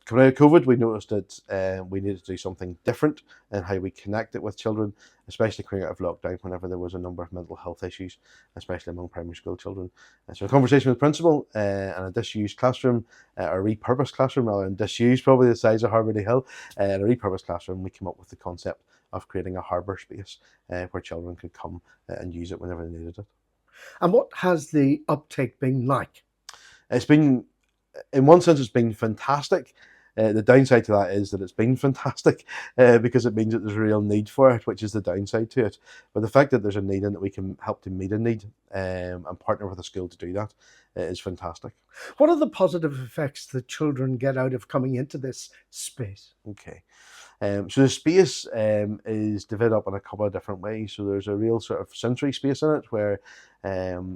coming out of COVID, we noticed that we needed to do something different in how we connected with children, especially coming out of lockdown, whenever there was a number of mental health issues, especially among primary school children. So a conversation with the principal and a disused classroom, a repurposed classroom, rather than disused, probably the size of Harbour Hill, and a repurposed classroom, we came up with the concept of creating a harbour space where children could come and use it whenever they needed it. And what has the uptake been like? It's been, in one sense, it's been fantastic. The downside to that is that it's been fantastic because it means that there's a real need for it, which is the downside to it. But the fact that there's a need and that we can help to meet a need and partner with a school to do that is fantastic. What are the positive effects that children get out of coming into this space? Okay. So the space is divided up in a couple of different ways. So there's a real sort of sensory space in it where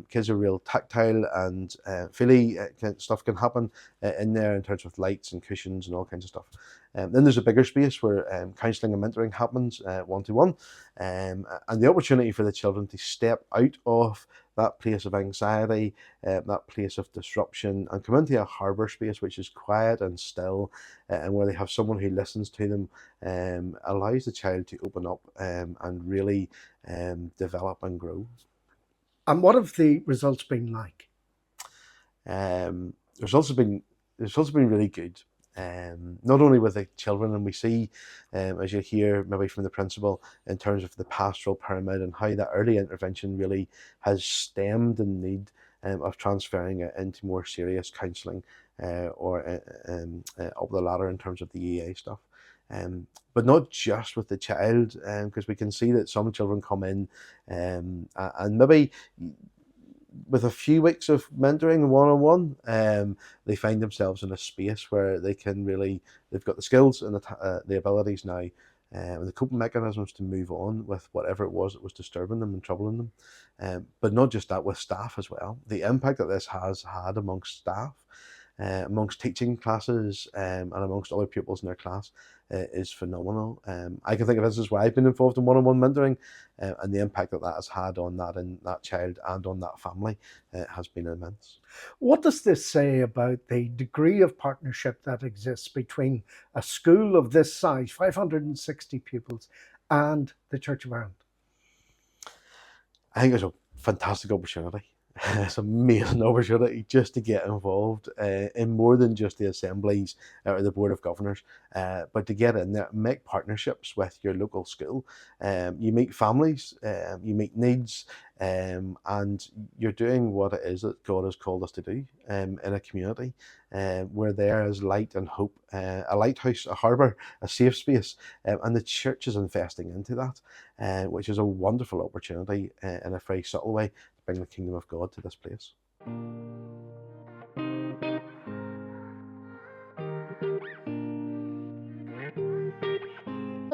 kids are real tactile and feely stuff can happen in there in terms of lights and cushions and all kinds of stuff. Then there's a bigger space where counselling and mentoring happens one-to-one, and the opportunity for the children to step out of that place of anxiety, that place of disruption, and come into a harbour space which is quiet and still, and where they have someone who listens to them, allows the child to open up and really develop and grow. And what have the results been like? The results have been really good. Not only with the children, and we see, as you hear maybe from the principal, in terms of the pastoral pyramid and how that early intervention really has stemmed the need of transferring it into more serious counselling or up the ladder in terms of the EA stuff. But not just with the child, because we can see that some children come in and maybe with a few weeks of mentoring one-on-one, they find themselves in a space where they can really, they've got the skills and the abilities now and the coping mechanisms to move on with whatever it was that was disturbing them and troubling them. But not just that, with staff as well. The impact that this has had amongst staff, amongst teaching classes and amongst other pupils in their class is phenomenal. I can think of instances where I've been involved in one-on-one mentoring and the impact that that has had on that child and on that family has been immense. What does this say about the degree of partnership that exists between a school of this size, 560 pupils, and the Church of Ireland? I think it's a fantastic opportunity. It's an amazing opportunity just to get involved in more than just the assemblies or the board of governors, but to get in there, make partnerships with your local school. You meet families, you meet needs, and you're doing what it is that God has called us to do in a community. We're there as light and hope, a lighthouse, a harbour, a safe space, and the church is investing into that, which is a wonderful opportunity in a very subtle way to bring the kingdom of God to this place.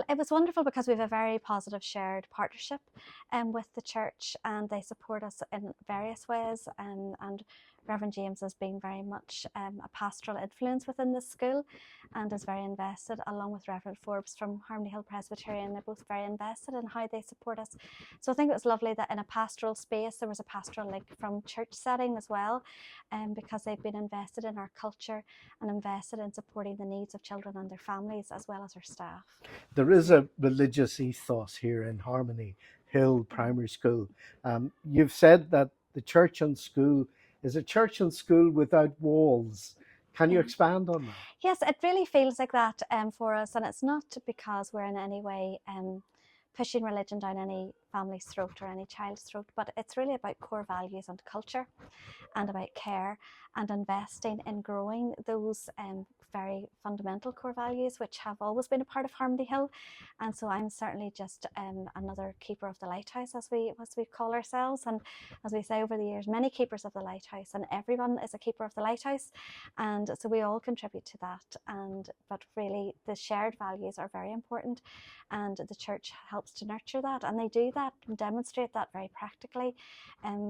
It was wonderful because we have a very positive shared partnership with the church, and they support us in various ways, and Reverend James has been very much a pastoral influence within the school and is very invested, along with Reverend Forbes from Harmony Hill Presbyterian. They're both very invested in how they support us. So I think it was lovely that in a pastoral space there was a pastoral link from church setting as well, because they've been invested in our culture and invested in supporting the needs of children and their families as well as our staff. There is a religious ethos here in Harmony Hill Primary School. You've said that the church and school is a church and school without walls. Can you expand on that? Yes, it really feels like that for us, and it's not because we're in any way pushing religion down any family's throat or any child's throat, but it's really about core values and culture and about care and investing in growing those very fundamental core values which have always been a part of Harmony Hill. And so I'm certainly just another keeper of the lighthouse, as we call ourselves, and as we say over the years, many keepers of the lighthouse, and everyone is a keeper of the lighthouse, and so we all contribute to that. But really the shared values are very important, and the church helps to nurture that, and they do that and demonstrate that very practically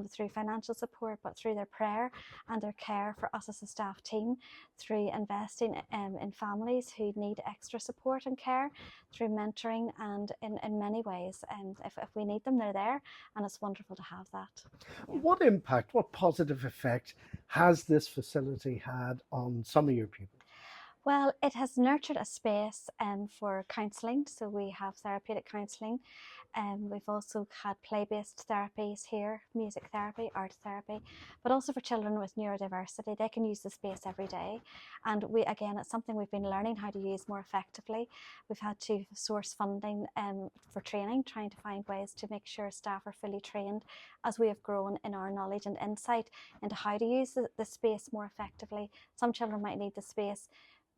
through financial support, but through their prayer and their care for us as a staff team, through investing in families who need extra support and care, through mentoring, and in many ways. And if we need them, they're there, and it's wonderful to have that. Yeah. What impact, what positive effect has this facility had on some of your people? Well, it has nurtured a space for counselling. So we have therapeutic counselling. We've also had play-based therapies here, music therapy, art therapy, but also for children with neurodiversity. They can use the space every day. And again, it's something we've been learning how to use more effectively. We've had to source funding for training, trying to find ways to make sure staff are fully trained as we have grown in our knowledge and insight into how to use the space more effectively. Some children might need the space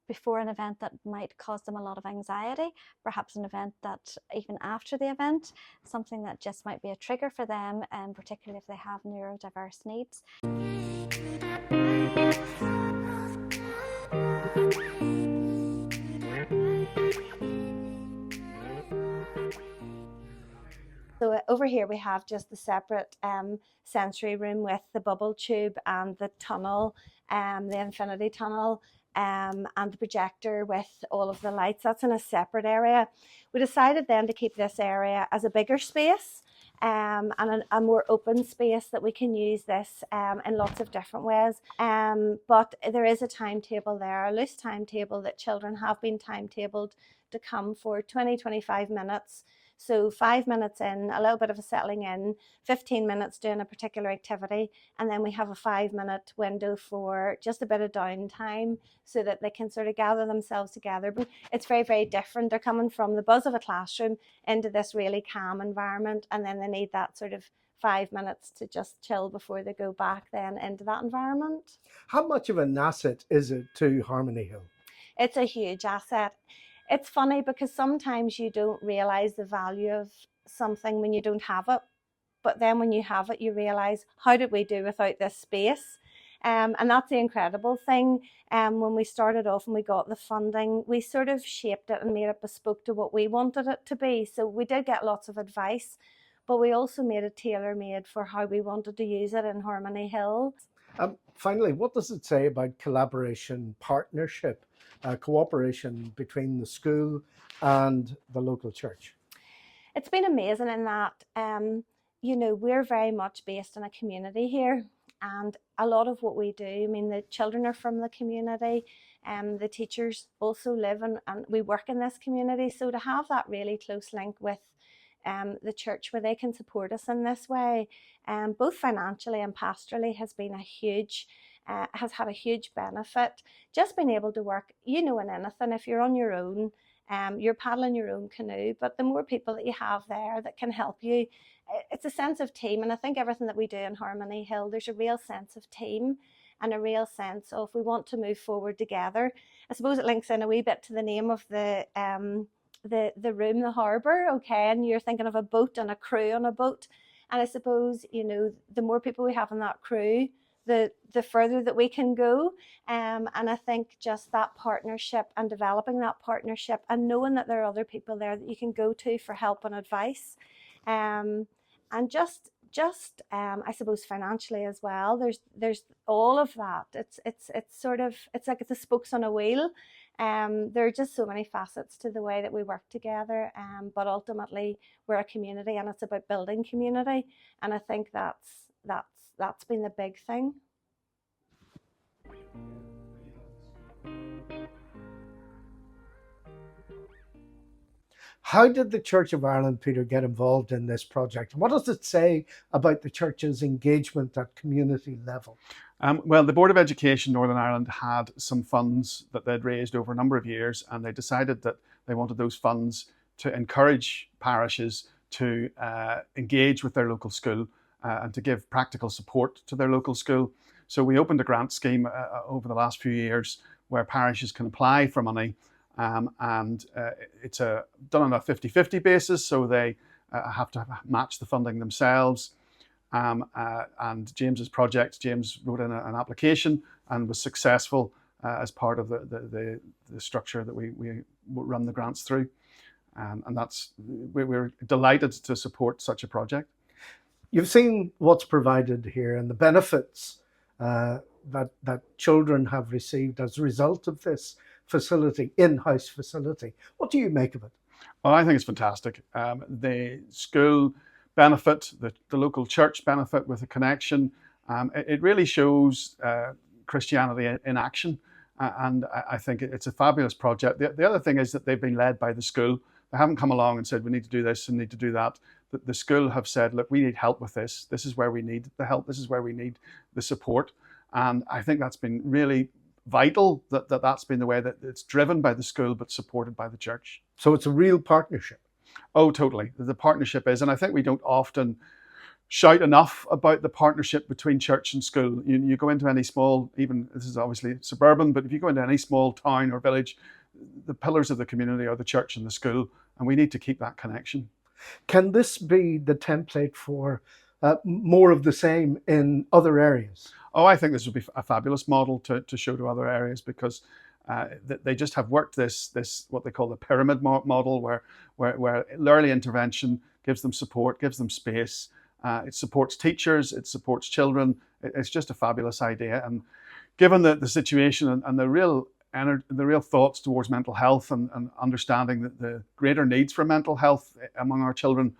before an event that might cause them a lot of anxiety, perhaps an event that even after the event, something that just might be a trigger for them, and particularly if they have neurodiverse needs. So over here we have just the separate sensory room with the bubble tube and the tunnel, the infinity tunnel, and the projector with all of the lights. That's in a separate area. We decided then to keep this area as a bigger space and a more open space that we can use this in lots of different ways. But there is a timetable there, a loose timetable that children have been timetabled to come for 20-25 minutes. So 5 minutes in, a little bit of a settling in, 15 minutes doing a particular activity, and then we have a 5-minute window for just a bit of downtime so that they can sort of gather themselves together. But it's very, very different. They're coming from the buzz of a classroom into this really calm environment, and then they need that sort of 5 minutes to just chill before they go back then into that environment. How much of an asset is it to Harmony Hill? It's a huge asset. It's funny because sometimes you don't realise the value of something when you don't have it. But then when you have it, you realise, how did we do without this space? And that's the incredible thing. When we started off and we got the funding, we sort of shaped it and made it bespoke to what we wanted it to be. So we did get lots of advice, but we also made it tailor-made for how we wanted to use it in Harmony Hill. Finally, what does it say about collaboration, partnership, cooperation between the school and the local church? It's been amazing in that, we're very much based in a community here, and a lot of what we do, I mean, the children are from the community, the teachers also live and we work in this community. So to have that really close link with the church where they can support us in this way, both financially and pastorally, has been has had a huge benefit. Just being able to work, in anything, if you're on your own, you're paddling your own canoe, but the more people that you have there that can help you, it's a sense of team. And I think everything that we do in Harmony Hill, there's a real sense of team and a real sense of we want to move forward together. I suppose it links in a wee bit to the name of the room, the Harbour, okay, and you're thinking of a boat and a crew on a boat. And I suppose, the more people we have in that crew, the further that we can go. And I think just that partnership and developing that partnership and knowing that there are other people there that you can go to for help and advice. And just I suppose financially as well, there's all of that. It's like it's a spokes on a wheel. There are just so many facets to the way that we work together, but ultimately we're a community and it's about building community, and I think that's been the big thing. How did the Church of Ireland, Peter, get involved in this project? What does it say about the church's engagement at community level? Well, the Board of Education Northern Ireland had some funds that they'd raised over a number of years, and they decided that they wanted those funds to encourage parishes to engage with their local school and to give practical support to their local school. So we opened a grant scheme over the last few years where parishes can apply for money, and it's done on a 50-50 basis, so they have to match the funding themselves. And James's project, James wrote in an application and was successful as part of the structure that we run the grants through. And we're delighted to support such a project. You've seen what's provided here and the benefits that children have received as a result of this facility, in-house facility. What do you make of it? Well, I think it's fantastic. The school benefit, the local church benefit with a connection. It really shows Christianity in action. And I think it's a fabulous project. The other thing is that they've been led by the school. They haven't come along and said, we need to do this and need to do that. The school have said, look, we need help with this. This is where we need the help. This is where we need the support. And I think that's been really vital, that's been the way that it's driven by the school, but supported by the church. So it's a real partnership. Oh, totally. The partnership is, and I think we don't often shout enough about the partnership between church and school. You go into any small, even this is obviously suburban, but if you go into any small town or village, the pillars of the community are the church and the school, and we need to keep that connection. Can this be the template for more of the same in other areas? Oh, I think this would be a fabulous model to show to other areas, because they just have worked this what they call the pyramid model, where early intervention gives them support, gives them space. It supports teachers, it supports children. It's just a fabulous idea. And given the situation and the real thoughts towards mental health and understanding that the greater needs for mental health among our children,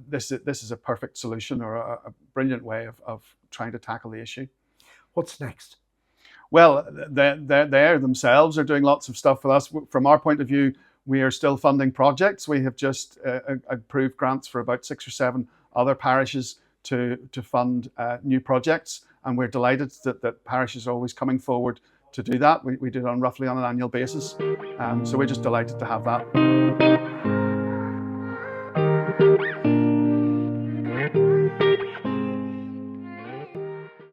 this is a perfect solution, or a brilliant way of trying to tackle the issue. What's next? Well, they themselves are doing lots of stuff with us. From our point of view, we are still funding projects. We have just approved grants for about 6 or 7 other parishes to fund new projects, and we're delighted that parishes are always coming forward to do that. We do it roughly on an annual basis, so we're just delighted to have that.